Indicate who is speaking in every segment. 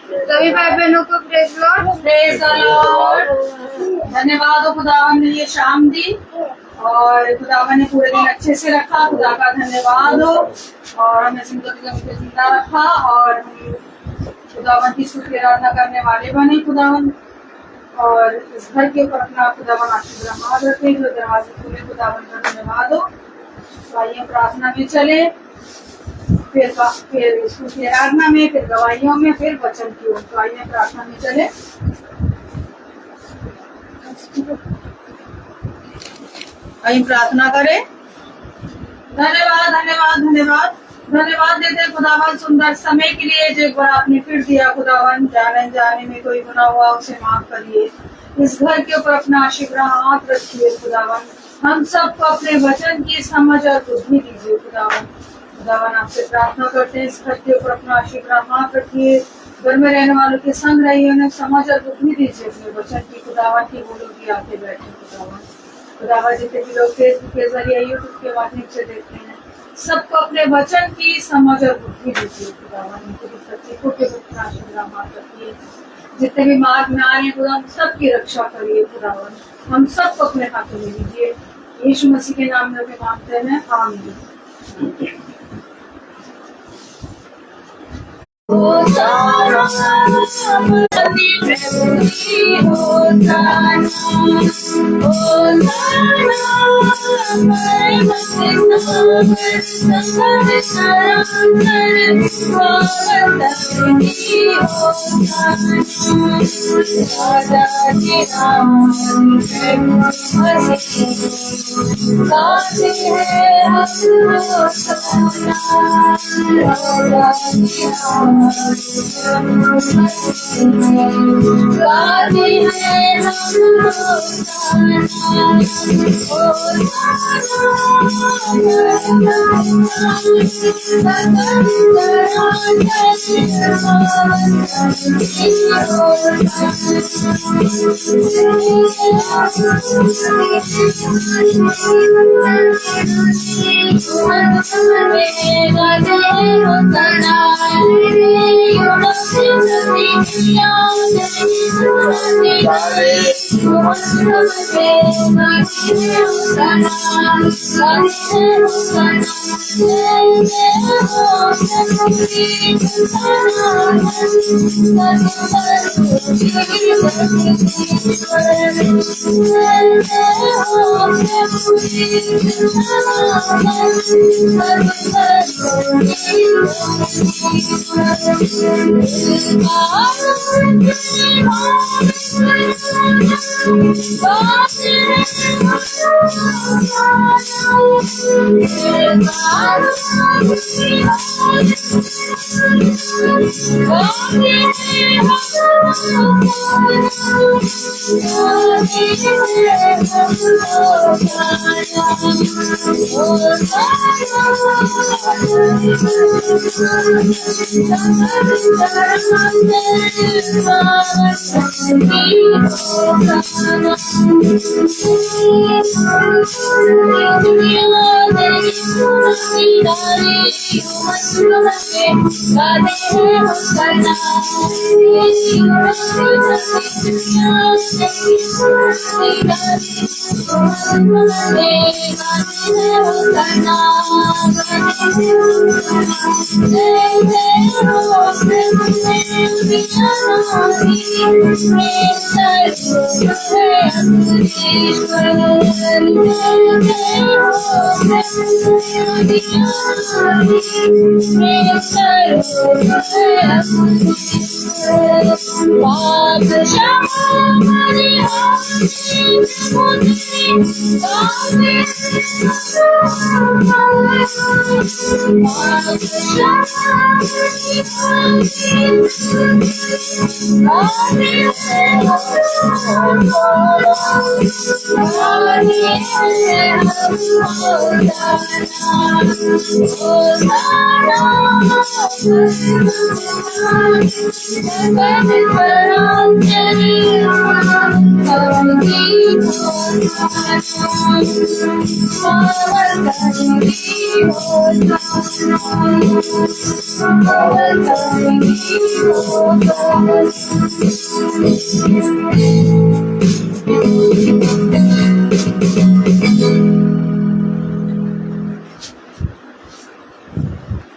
Speaker 1: सभी भाई बहनों को praise Lord.
Speaker 2: Praise the Lord. धन्यवाद हो खुदावन ने ये शाम दी और खुदावन ने पूरे दिन अच्छे से रखा। खुदा का धन्यवाद हो और हमें जिंदा रखा और हम खुदावन की स्तुति आराधना करने वाले बने खुदावन, और इस घर के ऊपर अपना खुदावन आशीर्वाद रखे जो दरवाजे खुले। खुदावन का धन्यवाद हो। तो आइए प्रार्थना में चले, फिर स्तुति आराधना में, फिर गवाहियों में, फिर वचन की ओर। तो आइए प्रार्थना में चले। आइए प्रार्थना करें। धन्यवाद धन्यवाद धन्यवाद धन्यवाद देते हैं खुदावन सुंदर समय के लिए जो एक बार आपने फिर दिया खुदावन। जाने जाने में कोई गुनाह हुआ उसे माफ करिए। इस घर के ऊपर अपना आशीर्वाद हाथ रखिए खुदावन। हम सबको अपने वचन की समझ और बुद्धि दीजिए खुदावन। खुदावन आपसे प्रार्थना करते हैं इस घर के ऊपर अपना आशीर्वाद हाथ रखिए। घर में रहने वालों के संग रहिए, उन्हें समझ और बुद्धि दीजिए अपने वचन की खुदावन की बोलो की आके बैठे खुदावन। खुदावन जितने भी लोग फेसबुक के जरिए यूट्यूब के माध्यम से देखते हैं सबको अपने वचन की समझ और बुद्धि दीजिए खुदावन। उनके प्रत्येकों के ऊपर आशीर्वाद हाथ रखिए। जितने भी मार्ग में आ रहे हैं खुदा सबकी रक्षा करिए खुदावन। हम सबको अपने हाथों में लीजिए। यीशु मसीह के नाम में मांगते हैं, आमीन।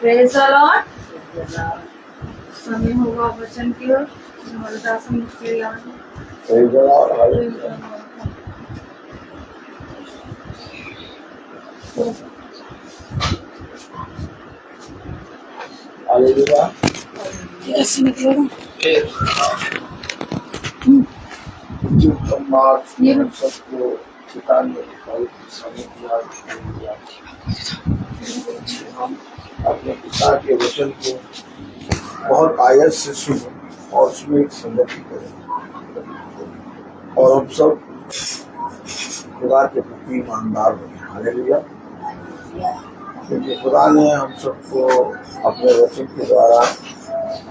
Speaker 2: Praise the Lord. समय होगा वचन की ओर। हमारे दास मुझे याद कैसे निकलेगा
Speaker 3: जो हम सबको पिता ने समय दिया, हम अपने पिता के वचन को बहुत आयत से सुने और उसमें एक संगति करें और हम सब खुदा के प्रति ईमानदार बने। हालेलुया। क्योंकि खुदा ने हम सबको अपने वचन के द्वारा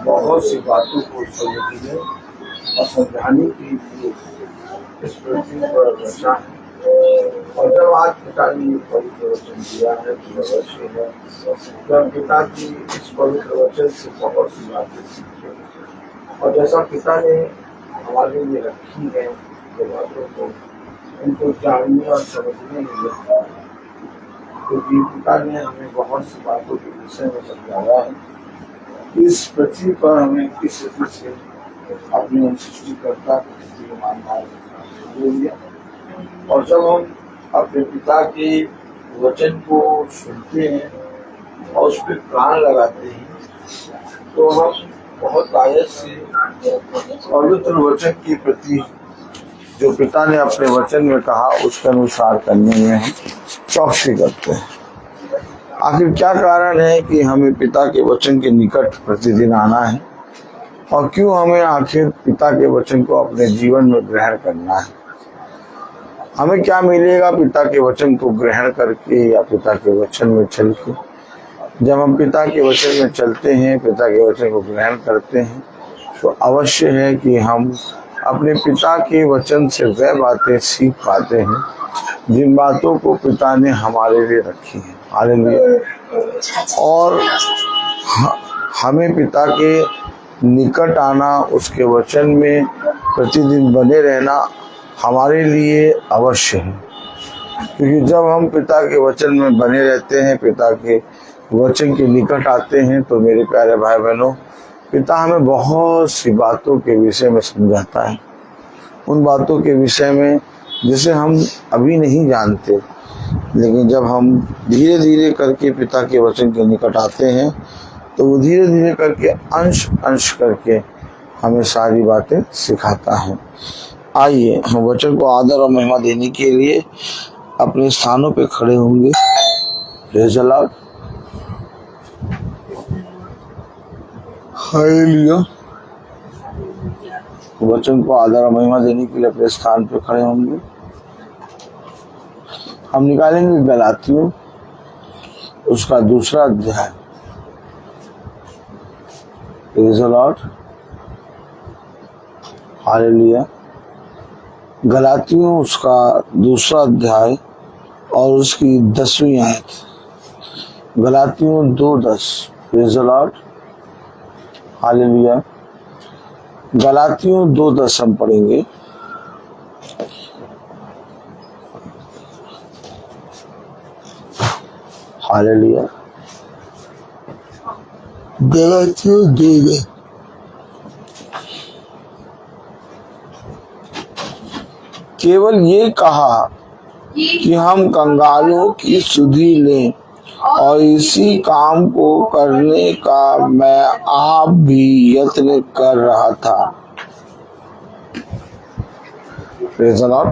Speaker 3: बहुत सी बातों को समझने और समझाने के लिए इस पृथ्वी पर रचा है। और जब आज पिता ने ये पवित्र वचन दिया है तो अवश्य है जब पिता की इस पवित्र वचन से बहुत सी बातें सीखे और जैसा पिता ने हमारे लिए रखी है जो बातों को उनको जानने और समझने में लगता है। क्योंकि पिता ने हमें बहुत सी बातों के विषय में समझाया है। इस पृथ्वी पर हमें किस रीति से अपने सृष्टिकर्ता के प्रति ईमानदार रहना है। और जब हम अपने पिता के वचन को सुनते हैं और उस पर प्राण लगाते हैं तो हम बहुत आयत से पवित्र वचन के प्रति जो पिता ने अपने वचन में कहा उसके अनुसार करने में हम चौकसी करते हैं। आखिर क्या कारण है कि हमें पिता के वचन के निकट प्रतिदिन आना है और क्यों हमें आखिर पिता के वचन को अपने जीवन में ग्रहण करना है? हमें क्या मिलेगा पिता के वचन को ग्रहण करके या पिता के वचन में चल के? जब हम पिता के वचन में चलते हैं, पिता के वचन को ग्रहण करते हैं तो अवश्य है कि हम अपने पिता के वचन से वह बातें सीख पाते हैं जिन बातों को पिता ने हमारे लिए रखी है। हालेलुया। और हमें पिता के निकट आना, उसके वचन में प्रतिदिन बने रहना हमारे लिए अवश्य है। क्योंकि जब हम पिता के वचन में बने रहते हैं, पिता के वचन के निकट आते हैं तो मेरे प्यारे भाई बहनों, पिता हमें बहुत सी बातों के विषय में समझाता है। उन बातों के विषय में जिसे हम अभी नहीं जानते, लेकिन जब हम धीरे धीरे करके पिता के वचन के निकट आते हैं तो वो धीरे धीरे करके अंश अंश करके हमें सारी बातें सिखाता है। आइए हम वचन को आदर और महिमा देने के लिए अपने स्थानों पे खड़े होंगे। Praise the Lord. हालेलुया। वचन को आदर और महिमा देने के लिए अपने स्थान पे खड़े होंगे। हम निकालेंगे गलातियों उसका दूसरा अध्याय। Praise the Lord. हालेलुया। गलातियों उसका दूसरा अध्याय और उसकी 10वीं आयत। गलातियों 2:10। Praise the Lord. हालेलुया। गलातियों 2:10 हम पढ़ेंगे। हालेलुया। गलातियों 2:10। केवल ये कहा कि हम कंगालों की सुधि लें और इसी काम को करने का मैं आप भी यत्न कर रहा था। Praise the Lord.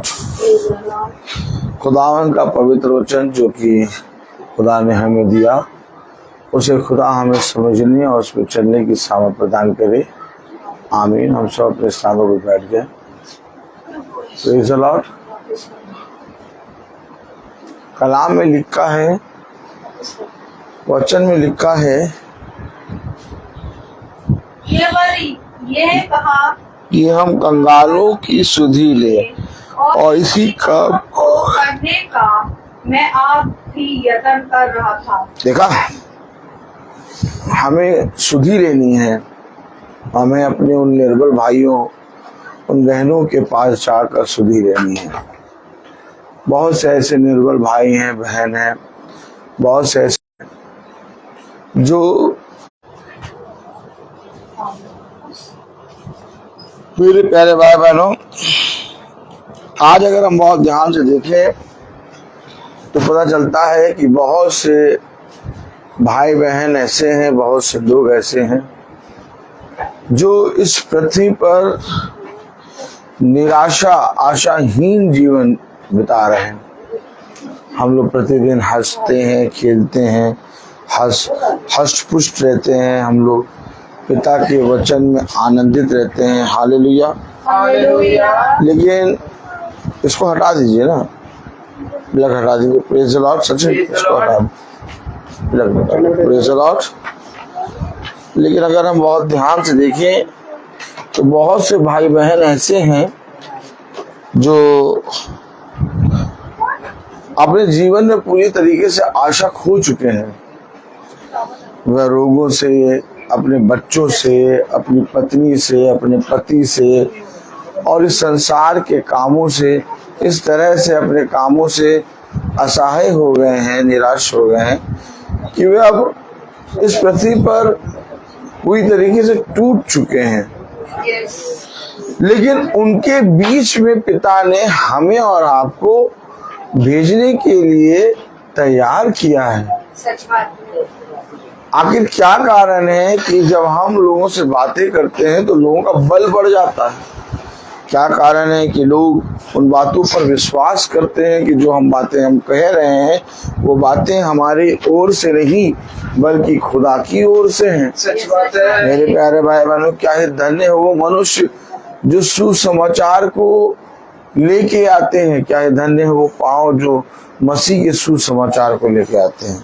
Speaker 3: खुदावन का पवित्र वचन जो कि खुदा ने हमें दिया, उसे खुदा हमें समझने और उस पर चलने की सामर्थ प्रदान करे। आमीन। हम सब अपने स्थानों पर बैठ गए। Praise the Lord. कलाम में लिखा है, वचन में लिखा है,
Speaker 2: ये कहा
Speaker 3: कि हम कंगालों की सुधि ले और इसी काम
Speaker 2: को करने का मैं आप भी यत्न कर रहा था।
Speaker 3: देखा, हमें सुधि लेनी है। हमें अपने उन निर्बल भाइयों, उन बहनों के पास जाकर सुधि लेनी है। बहुत से ऐसे निर्बल भाई हैं, बहन हैं, बहुत से ऐसे जो मेरे प्यारे भाई बहनों, आज अगर हम बहुत ध्यान से देखें तो पता चलता है कि बहुत से भाई बहन ऐसे हैं, बहुत से लोग ऐसे हैं जो इस पृथ्वी पर निराशा, आशाहीन जीवन बिता रहे हैं। हम लोग प्रतिदिन हंसते हैं, खेलते हैं, हष्ट पुष्ट रहते हैं, हम लोग पिता के वचन में आनंदित रहते हैं। Hallelujah,
Speaker 2: hallelujah.
Speaker 3: लेकिन इसको हटा दीजिए ना, प्लग हटा दीजिए। Praise the Lord. सचिन, इसको हटा दीजिए, प्रेज़ द लॉर्ड। लेकिन अगर हम बहुत ध्यान से देखें तो बहुत से भाई बहन ऐसे हैं जो अपने जीवन में पूरी तरीके से आशा खो चुके हैं। वह रोगों से, अपने बच्चों से, अपनी पत्नी से, अपने पति से और इस संसार के कामों से, इस तरह से अपने कामों से असहाय हो गए हैं, निराश हो गए हैं कि वे अब इस पृथ्वी पर पूरी तरीके से टूट चुके हैं। लेकिन उनके बीच में पिता ने हमें और आपको भेजने के लिए तैयार किया है।
Speaker 1: सच बात।
Speaker 3: आखिर क्या कारण है कि जब हम लोगों से बातें करते हैं तो लोगों का बल बढ़ जाता है? क्या कारण है कि लोग उन बातों पर विश्वास करते हैं कि जो हम बातें हम कह रहे हैं वो बातें हमारी ओर से नहीं बल्कि खुदा की ओर से हैं।
Speaker 2: सच बात है
Speaker 3: मेरे प्यारे भाई बहनों, क्या ही धन्य हो वो मनुष्य जो सुसमाचार को लेके आते हैं। क्या ही धन्य हो वो पांव जो मसीह के सुसमाचार को लेके आते हैं।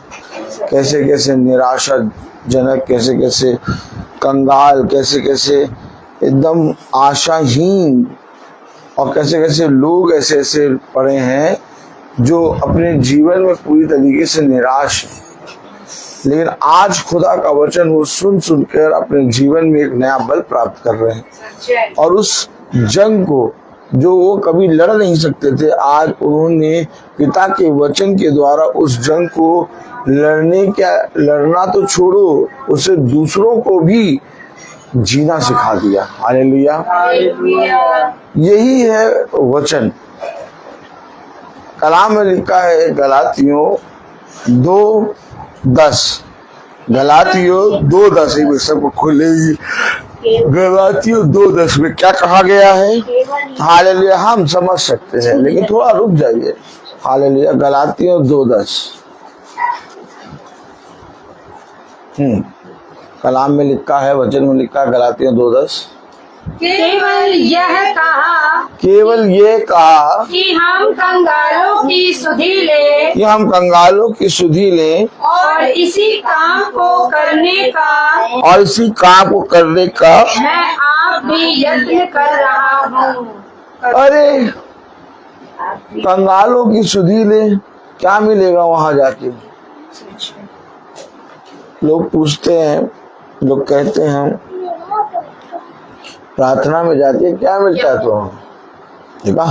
Speaker 3: कैसे कैसे निराशाजनक, कैसे कैसे कंगाल, कैसे कैसे एकदम आशाहीन और कैसे कैसे लोग ऐसे ऐसे पड़े हैं जो अपने जीवन में पूरी तरीके से निराश हैं। लेकिन आज खुदा का वचन वो सुन सुनकर अपने जीवन में एक नया बल प्राप्त कर रहे हैं और उस जंग को जो वो कभी लड़ नहीं सकते थे, आज उन्होंने पिता के वचन के द्वारा उस जंग को लड़ना तो छोड़ो, उसे दूसरों को भी जीना सिखा दिया। हालेलुया, यही है वचन। कलाम में लिखा है गलातियों 2:10, गलातियों 2:10, एक सबको खुलेगी। गलातियों 2:10 में क्या कहा गया है? हालेलुया, हम समझ सकते हैं लेकिन थोड़ा रुक जाइए। हालेलुया, गलातियों 2:10 कलाम में लिखा है, वचन में लिखा है, गलातियों 2:10,
Speaker 1: केवल
Speaker 3: ये कहा
Speaker 1: कि हम कंगालों की सुधि ले
Speaker 3: कि हम कंगालों की सुधि लें
Speaker 1: और इसी काम को करने का मैं आप भी यत्न कर रहा हूँ।
Speaker 3: अरे कंगालों की सुधि ले, क्या मिलेगा वहां जाके? लोग पूछते हैं, लोग कहते हैं प्रार्थना में जाके क्या मिलता है? तो देखा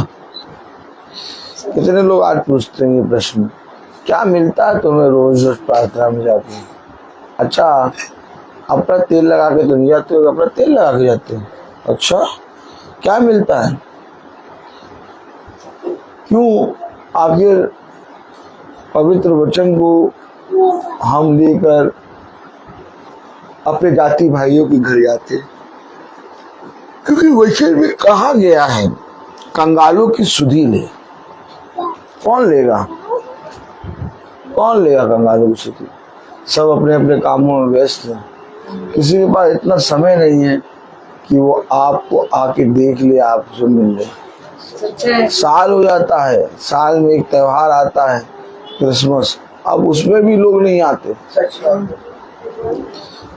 Speaker 3: कितने लोग आज पूछते हैं ये प्रश्न, क्या मिलता है तुम्हें रोज रोज प्रार्थना में जाके? अच्छा, अपना तेल लगा के तो नहीं जाते हो? अपना तेल लगा के जाते हैं। अच्छा, क्या मिलता है? क्यों आखिर पवित्र वचन को हम लेकर अपने जाति भाइयों के घर जाते? क्योंकि वचन में कहा गया है कंगालों की सुधि ले। कौन लेगा? कौन लेगा कंगालों की सुधि? सब अपने अपने कामों में व्यस्त हैं। किसी के पास इतना समय नहीं है कि वो आपको आके देख ले, आपसे मिल ले। साल हो जाता है, साल में एक त्योहार आता है क्रिसमस, अब उसमें भी लोग नहीं आते,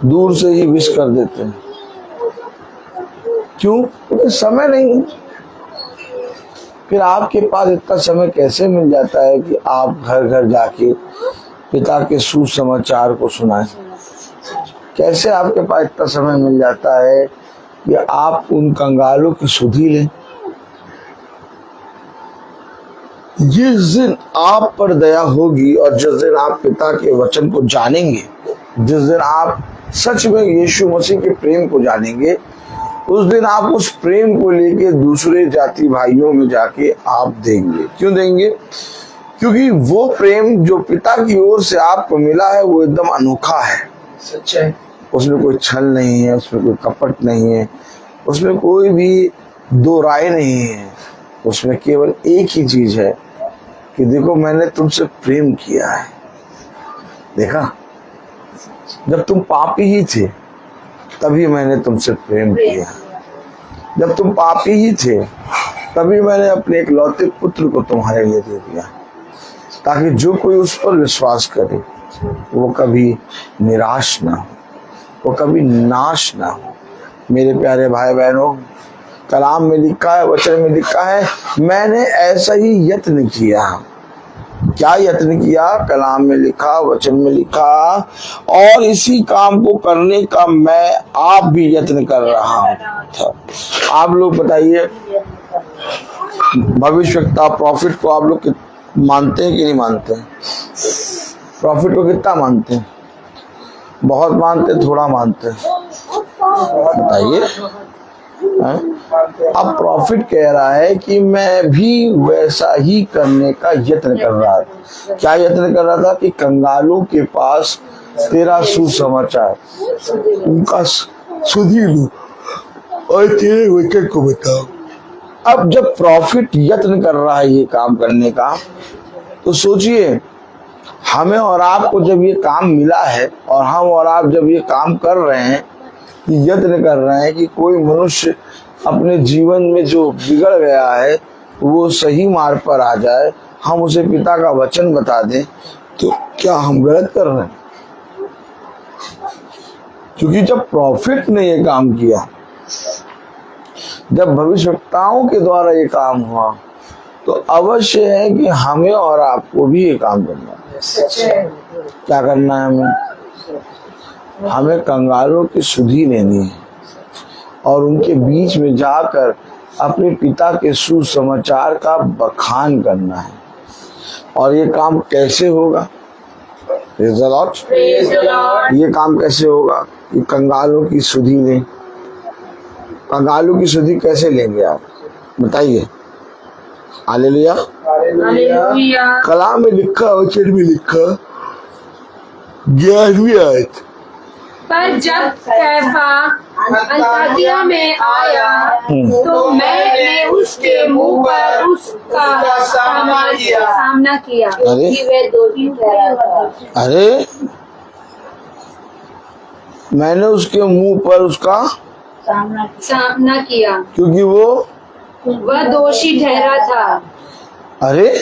Speaker 3: दूर से ही विश कर देते हैं। क्यों? क्योंकि समय नहीं। फिर आपके पास इतना समय कैसे मिल जाता है कि आप घर घर जाके पिता के सुसमाचार को सुनाएं? कैसे आपके पास इतना समय मिल जाता है कि आप उन कंगालों की सुधि लें? जिस दिन आप पर दया होगी और जिस दिन आप पिता के वचन को जानेंगे, जिस दिन आप सच में यीशु मसीह के प्रेम को जानेंगे, उस दिन आप उस प्रेम को लेके दूसरे जाति भाइयों में जाके आप देंगे। क्यों देंगे? क्योंकि वो प्रेम जो पिता की ओर से आपको मिला है वो एकदम अनोखा है, सच है। उसमें कोई छल नहीं है, उसमें कोई कपट नहीं है, उसमें कोई भी दो राय नहीं है। उसमें केवल एक ही चीज है कि देखो मैंने तुमसे प्रेम किया है। देखा, जब तुम पापी ही थे तभी मैंने तुमसे प्रेम किया। जब तुम पापी ही थे तभी मैंने अपने इकलौते पुत्र को तुम्हारे लिए दे दिया, ताकि जो कोई उस पर विश्वास करे वो कभी निराश ना हो, वो कभी नाश ना हो। मेरे प्यारे भाई बहनों, कलाम में लिखा है, वचन में लिखा है, मैंने ऐसा ही यत्न किया। क्या यत्न किया? कलाम में लिखा, वचन में लिखा, और इसी काम को करने का मैं आप भी यत्न कर रहा था। आप लोग बताइए, भविष्यवक्ता प्रॉफिट को आप लोग मानते हैं कि नहीं मानते हैं? प्रॉफिट को कितना मानते हैं? बहुत मानते हैं, थोड़ा मानते हैं? बताइए। अब प्रॉफिट कह रहा है कि मैं भी वैसा ही करने का यत्न कर रहा था। क्या यत्न कर रहा था? कि कंगालों के पास तेरा सुसमाचार, उनका सुधी लूं और तेरे वचन को बताओ। अब जब प्रॉफिट यत्न कर रहा है ये काम करने का, तो सोचिए, हमें और आपको जब ये काम मिला है और हम और आप जब ये काम कर रहे हैं, यत्न कर रहे हैं कि कोई मनुष्य अपने जीवन में जो बिगड़ गया है वो सही मार्ग पर आ जाए, हम उसे पिता का वचन बता दें, तो क्या हम गलत कर रहे हैं? क्योंकि जब प्रॉफिट ने ये काम किया, जब भविष्यवक्ताओं के द्वारा ये काम हुआ, तो अवश्य है कि हमें और आपको भी ये काम करना है। क्या करना है हमें? हमें कंगालों की सुधि लेनी है और उनके बीच में जाकर अपने पिता के सुसमाचार का बखान करना है। और ये काम कैसे होगा? Praise the Lord। ये काम कैसे होगा? कि कंगालों की सुधि लें। कंगालों की सुधि कैसे लेंगे आप बताइए? हालेलुया। कलाम में लिखा, वचन में लिखा, 11वीं आयत,
Speaker 1: पर जब कैफा अंताकिया में आया तो मैंने उसके मुंह पर उसका सामना किया कि वह दोषी ठहरा था।
Speaker 3: अरे मैंने उसके मुंह पर उसका
Speaker 1: सामना किया
Speaker 3: क्योंकि
Speaker 1: वह दोषी ठहरा था।
Speaker 3: अरे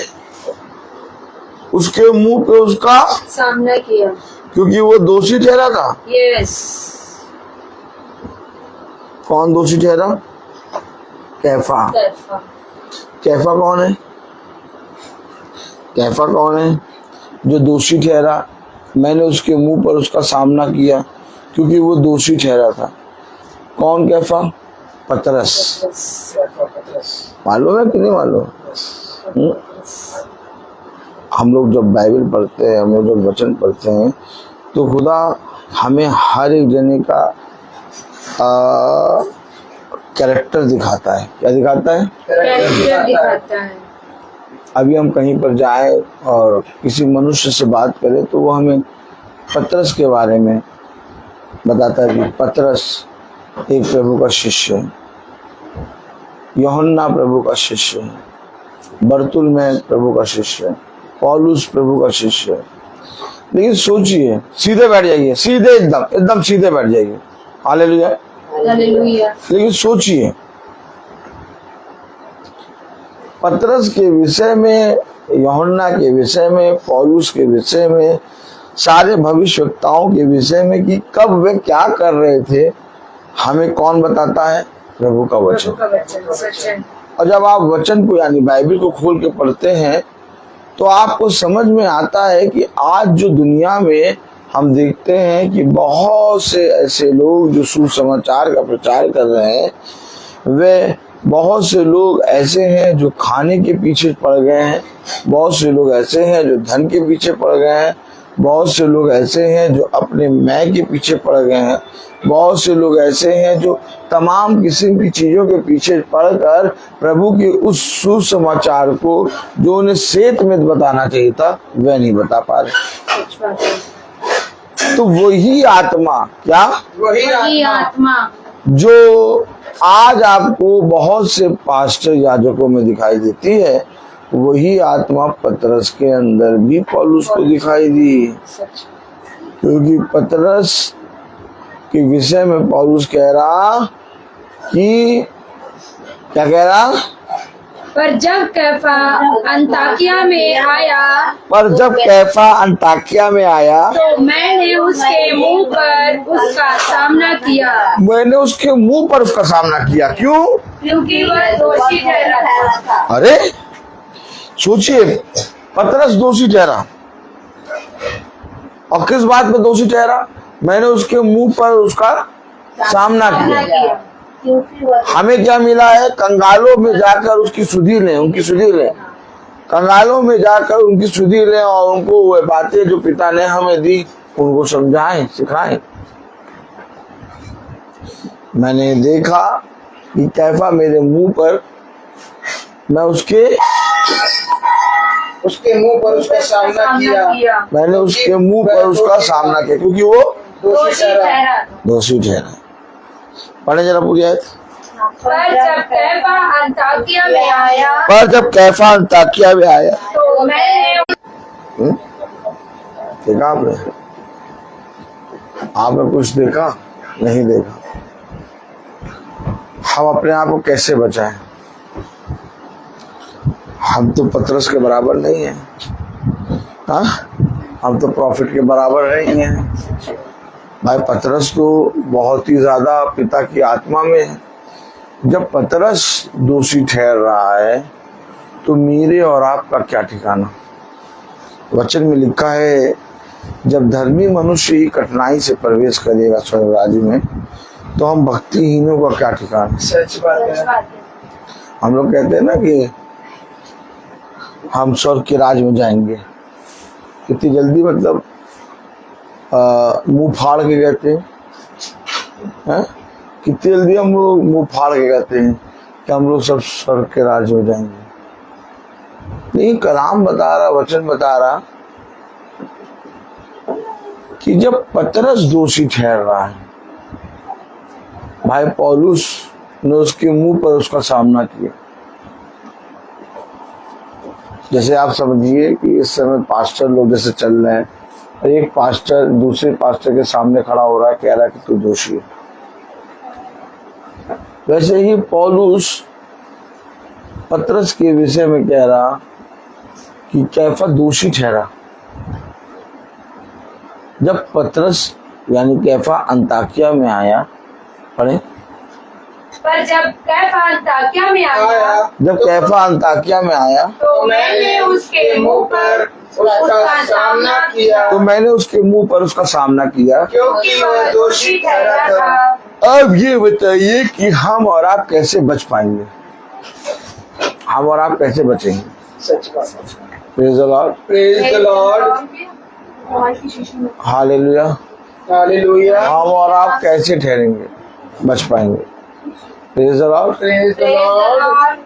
Speaker 3: उसके मुंह पे उसका
Speaker 1: सामना किया
Speaker 3: क्योंकि वो दोषी ठहरा था।
Speaker 1: यस।
Speaker 3: कौन दोषी ठहरा? कैफा। कैफा कौन है? कैफा कौन है जो दोषी ठहरा? मैंने उसके मुंह पर उसका सामना किया क्योंकि वो दोषी ठहरा था। कौन कैफा? पतरस। मालूम है कि नहीं मालूम? हम लोग जब बाइबल पढ़ते हैं, हम लोग जब वचन पढ़ते हैं, तो खुदा हमें हर एक जने का कैरेक्टर दिखाता है। क्या दिखाता है?
Speaker 1: कैरेक्टर दिखाता है।
Speaker 3: अभी हम कहीं पर जाएं और किसी मनुष्य से बात करें तो वो हमें पतरस के बारे में बताता है कि पतरस एक प्रभु का शिष्य है, यूहन्ना प्रभु का शिष्य है, बरतुल्मै प्रभु का शिष्य है, पौलुस प्रभु का शिष्य है। लेकिन सोचिए, सीधे बैठ जाइए, सीधे एकदम सीधे बैठ जाइए। हालेलुया।
Speaker 1: हालेलुया।
Speaker 3: लेकिन सोचिए, पतरस के विषय में, यूहन्ना के विषय में, पौलुस के विषय में, सारे भविष्यवक्ताओं के विषय में कि कब वे क्या कर रहे थे, हमें कौन बताता है? प्रभु का वचन। और जब आप वचन को यानी बाइबल को खोल के पढ़ते हैं तो आपको समझ में आता है कि आज जो दुनिया में हम देखते हैं कि बहुत से ऐसे लोग जो सुसमाचार का प्रचार कर रहे हैं, वे बहुत से लोग ऐसे हैं जो खाने के पीछे पड़ गए हैं, बहुत से लोग ऐसे हैं जो धन के पीछे पड़ गए हैं, बहुत से लोग ऐसे हैं जो अपने मैं के पीछे पड़ गए हैं, बहुत से लोग ऐसे हैं जो तमाम किस्म की चीजों के पीछे पड़कर प्रभु के उस सुसमाचार को जो उन्हें श्वेत में बताना चाहिए था वह नहीं बता पा रहे। तो वही आत्मा, क्या
Speaker 1: वही आत्मा
Speaker 3: जो आज आपको बहुत से पास्टर याजकों में दिखाई देती है, वही आत्मा पतरस के अंदर भी पौलुस को दिखाई दी। क्योंकि पतरस के विषय में पौलुस कह रहा कि क्या कह रहा,
Speaker 1: पर जब कैफा अंताकिया में आया तो मैंने उसके मुंह पर उसका सामना किया।
Speaker 3: मैंने उसके मुंह पर उसका सामना किया। क्यों?
Speaker 1: क्योंकि वह दोषी ठहरा था।
Speaker 3: अरे सोचिए, पतरस दोषी ठहरा, और किस बात में दोषी ठहरा? मैंने उसके मुंह पर उसका सामना किया। हमें क्या मिला है? कंगालों में जाकर उसकी सुधि लें, उनकी सुधि लें, कंगालों में जाकर उनकी सुधि लें और उनको वह बातें जो पिता ने हमें दी उनको समझाएं, सिखाएं। मैंने देखा कि कैफा मेरे मुंह पर, मैं उसके
Speaker 4: मुंह पर उसका सामना किया।
Speaker 3: मैंने उसके मुंह पर उसका सामना किया क्योंकि वो दोषी ठहरा। पढ़े जरा पूरी आयत।
Speaker 1: पर जब कैफा अंताकिया में आया तो मैंने
Speaker 3: देखा आपने कुछ देखा? नहीं देखा। हम अपने आप को कैसे बचाएं? हम तो पतरस के बराबर नहीं है, हाँ, हम तो प्रॉफिट के बराबर नहीं है। भाई पतरस तो बहुत ही ज्यादा पिता की आत्मा में है। जब पतरस दोषी ठहर रहा है तो मेरे और आपका क्या ठिकाना? वचन में लिखा है, जब धर्मी मनुष्य ही कठिनाई से प्रवेश करेगा स्वर्ग राज्य में, तो हम भक्तिहीनों का क्या ठिकाना?
Speaker 4: सच बात है।
Speaker 3: हम लोग कहते हैं ना कि हम स्वर्ग के राज में जाएंगे, कितनी जल्दी, मतलब मुंह फाड़ के कहते हैं, कितनी जल्दी हम लोग मुंह फाड़ के कहते हैं कि हम लोग सब स्वर्ग के राज में जाएंगे। नहीं, कलाम बता रहा, वचन बता रहा कि जब पतरस दोषी ठहर रहा है, भाई पौलुस ने उसके मुंह पर उसका सामना किया। जैसे आप समझिए कि इस समय पास्टर लोग जैसे चल रहे हैं, एक पास्टर दूसरे पास्टर के सामने खड़ा हो रहा है, कह रहा है कि तू दोषी है। वैसे ही पौलुस पतरस के विषय में कह रहा कि कैफा दोषी ठहरा। जब पतरस यानी कैफा अंताकिया में आया, पढ़े,
Speaker 1: पर जब कैफा अंताकिया में आया
Speaker 3: जब कैफा अंताकिया में आया
Speaker 1: तो मैंने उसके मुंह पर उसका सामना किया।
Speaker 3: तो मैंने उसके मुंह पर उसका सामना किया
Speaker 4: क्योंकि वह दोषी ठहरा था।
Speaker 3: अब ये बताइए कि हम और आप कैसे बच पाएंगे? हम और आप कैसे बचेंगे?
Speaker 4: सच बात है।
Speaker 3: Praise the Lord,
Speaker 4: praise the Lord,
Speaker 3: hallelujah.
Speaker 4: Hallelujah.
Speaker 3: हम और आप कैसे ठहरेंगे, बच पाएंगे? Praise the Lord,
Speaker 4: praise the Lord,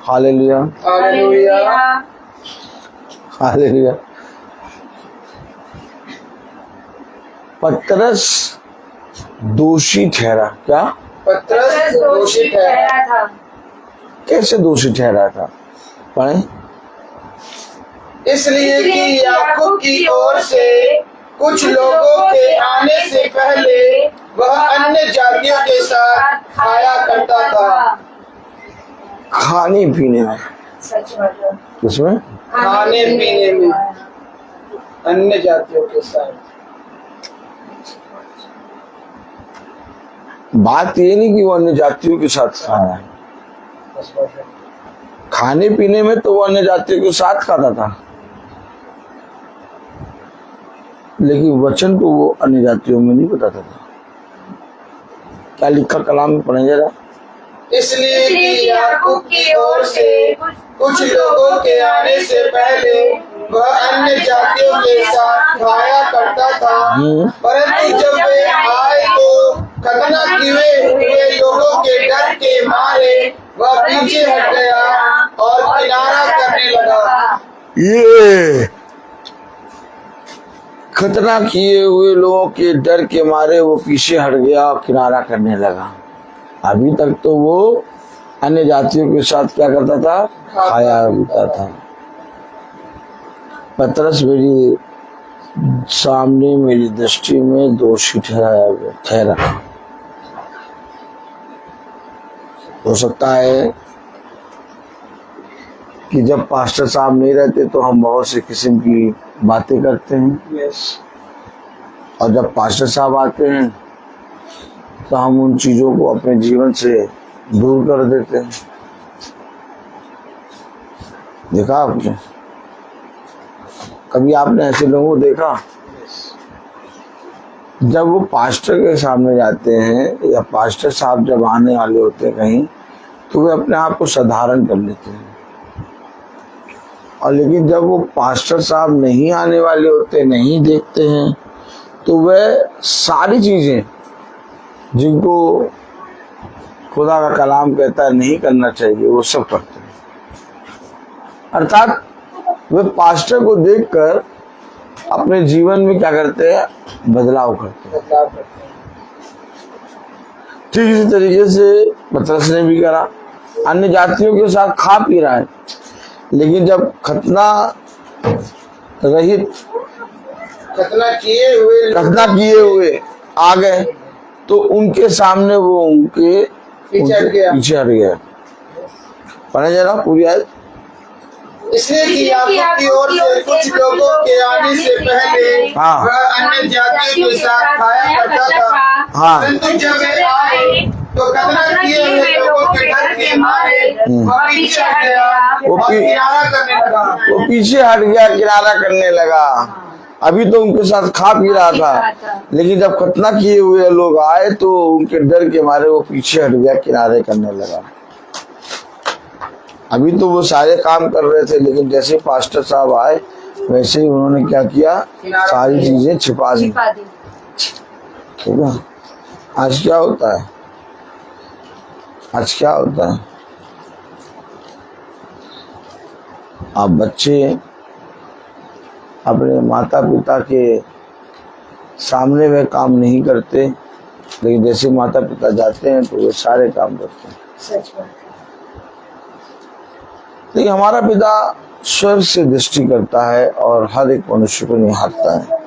Speaker 3: hallelujah,
Speaker 4: hallelujah.
Speaker 3: Hallelujah. पतरस दोषी ठहरा। क्या?
Speaker 4: पतरस दोषी ठहरा
Speaker 1: था।
Speaker 3: कैसे दोषी ठहरा था? पढ़े,
Speaker 4: इसलिए कि याकूब की ओर से कुछ लोगों के आने से पहले वह अन्य जातियों के साथ खाया करता था।
Speaker 3: खाने पीने में,
Speaker 1: सच बात है।
Speaker 3: किसमें?
Speaker 4: खाने पीने में अन्य जातियों के साथ।
Speaker 3: बात ये नहीं कि वो अन्य जातियों के साथ खाया है, खाने पीने में तो वो अन्य जातियों के साथ खाता था। लेकिन वचन को वो अन्य जातियों में नहीं बताता था। क्या लिखा कलाम में, पढ़े जरा।
Speaker 4: इसलिए कि याकूब की ओर से कुछ लोगों के आने से पहले वह अन्य जातियों के साथ खाया करता था, परंतु जब वे आए तो खतना किए हुए लोगों के डर के मारे वह पीछे हट गया और किनारा करने लगा।
Speaker 3: ये खतना किए हुए लोगों के डर के मारे वो पीछे हट गया और किनारा करने लगा। अभी तक तो वो अन्य जातियों के साथ क्या करता था, खाया पीता था। पतरस मेरी सामने मेरी दृष्टि में दोषी ठहरा। हो सकता है कि जब पास्टर साहब नहीं रहते तो हम बहुत से किस्म की बातें करते हैं, और जब पास्टर साहब आते हैं तो हम उन चीजों को अपने जीवन से दूर कर देते हैं। देखा आपने, कभी आपने ऐसे लोगों को देखा जब वो पास्टर के सामने जाते हैं या पास्टर साहब जब आने वाले होते हैं कहीं, तो वे अपने आप को साधारण कर लेते हैं, और लेकिन जब वो पास्टर साहब नहीं आने वाले होते, नहीं देखते हैं, तो वह सारी चीजें जिनको खुदा का कलाम कहता है नहीं करना चाहिए वो सब करते हैं। अर्थात वे पास्टर को देखकर अपने जीवन में क्या करते हैं, बदलाव करते हैं। ठीक इसी तरीके से पतरस ने भी करा, अन्य जातियों के साथ खा पी रहा है, लेकिन जब खतना रहित
Speaker 4: खतना किए हुए
Speaker 3: आ गए तो उनके सामने वो उनके
Speaker 4: पीछे हट
Speaker 3: गया। पढ़े जरा पूरी आयत।
Speaker 4: इसलिए कि याकूब की ओर से कुछ लोगों के आने से पहले वह अन्य जातियों के साथ खाया करता था, परंतु जब वे आए तो खतना किए हुए लोगों के डर के मारे वह पीछे हट गया और किनारा करने लगा।
Speaker 3: वो पीछे हट गया, किनारा करने लगा। अभी तो उनके साथ खा पी रहा था, लेकिन जब खतना किए हुए लोग आए तो उनके डर के मारे वो पीछे हट गया, किनारे करने लगा। अभी तो वो सारे काम कर रहे थे, लेकिन जैसे पास्टर साहब आए वैसे ही उन्होंने क्या किया, सारी चीजें छिपा दी। ठीक है। आज क्या होता है, आज क्या होता है, आप बच्चे अपने माता पिता के सामने वे काम नहीं करते, लेकिन जैसे माता पिता जाते हैं तो वे सारे काम करते हैं। लेकिन हमारा पिता स्वर्ग से दृष्टि करता है और हर एक मनुष्य को निहारता है।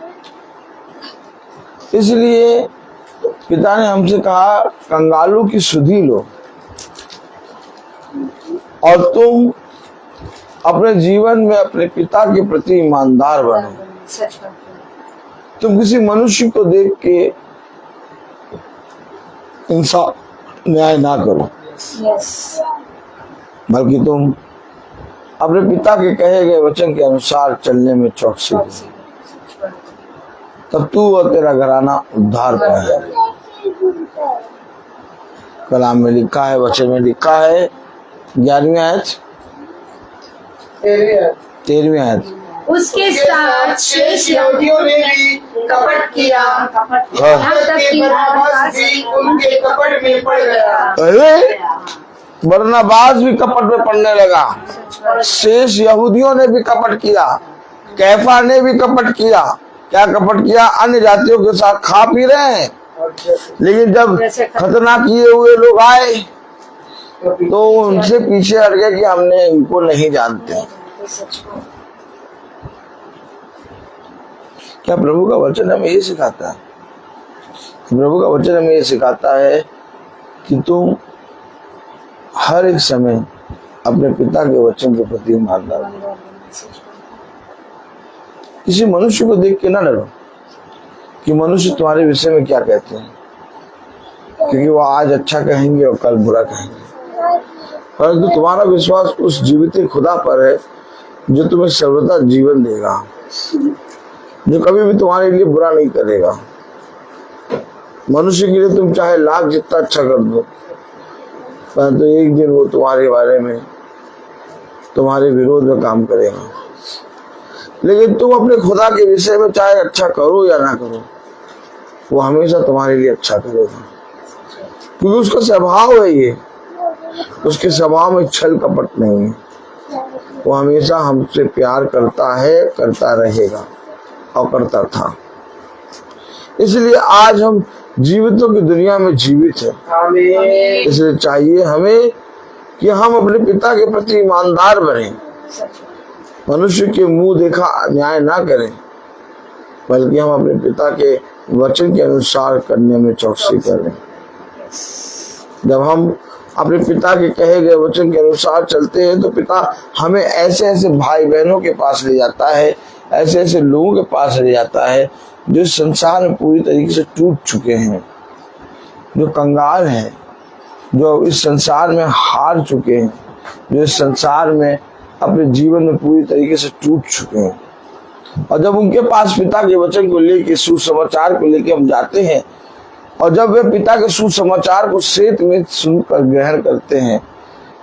Speaker 3: इसलिए पिता ने हमसे कहा, कंगालों की सुधि लो और तुम अपने जीवन में अपने पिता के प्रति ईमानदार बनो। तुम किसी मनुष्य को देख के इंसाफ न्याय ना करो, बल्कि तुम अपने पिता के कहे गए वचन के अनुसार चलने में चौकसी करो, तब तू और तेरा घराना उद्धार पाएगा। कलाम में लिखा है, वचन में लिखा है, 11वीं आयत 13वीं आयत।
Speaker 1: उसके साथ शेष
Speaker 4: यहूदियों ने भी कपट किया, यहाँ तक कि बरनबास भी उनके कपट में पड़ गया।
Speaker 3: अरे बरनबास भी कपट में पड़ने लगा, शेष यहूदियों ने भी कपट किया, कैफा ने भी कपट किया। क्या कपट किया? अन्य जातियों के साथ खा पी रहे हैं, लेकिन जब खतना किए हुए लोग आए तो उनसे पीछे हट गए कि हमने इनको नहीं जानते। क्या प्रभु का वचन हमें ये सिखाता है? प्रभु का वचन हमें ये सिखाता है कि तुम हर एक समय अपने पिता के वचन के प्रति ईमानदार बनो। किसी मनुष्य को देख के ना डरो कि मनुष्य तुम्हारे विषय में क्या कहते हैं, क्योंकि वो आज अच्छा कहेंगे और कल बुरा कहेंगे। परंतु तुम्हारा विश्वास उस जीवित खुदा पर है जो तुम्हें सर्वदा जीवन देगा। जो कभी भी तुम्हारे लिए बुरा नहीं करेगा। मनुष्य के लिए तुम चाहे लाख जितना अच्छा कर दो, परंतु एक दिन वो तुम्हारे बारे में, तुम्हारे विरोध में काम करेगा। लेकिन तुम अपने खुदा के विषय में चाहे अच्छा करो या ना करो, वो हमेशा तुम्हारे लिए अच्छा करेगा, क्योंकि उसका स्वभाव है ये। उसके स्वभाव में छल कपट नहीं है। वो हमेशा हमसे प्यार करता है, करता रहेगा और करता था। इसलिए आज हम जीवितों की दुनिया में जीवित हैं। इसलिए चाहिए हमें कि हम अपने पिता के प्रति ईमानदार बने, मनुष्य के मुंह देखा न्याय ना करें, बल्कि हम अपने पिता के वचन के अनुसार करने में चौकसी करें। जब हम अपने पिता के कहे गए वचन के अनुसार चलते हैं तो पिता हमें ऐसे ऐसे भाई बहनों के पास ले जाता है, ऐसे ऐसे लोगों के पास ले जाता है जो संसार में पूरी तरीके से टूट चुके हैं, जो कंगाल हैं, जो इस संसार में हार चुके हैं, जो इस संसार में अपने जीवन में पूरी तरीके से टूट चुके हैं। और जब उनके पास पिता के वचन को लेके, सुसमाचार को लेके हम जाते हैं, और जब वे पिता के सुसमाचार को सेत में सुनकर ग्रहण करते हैं,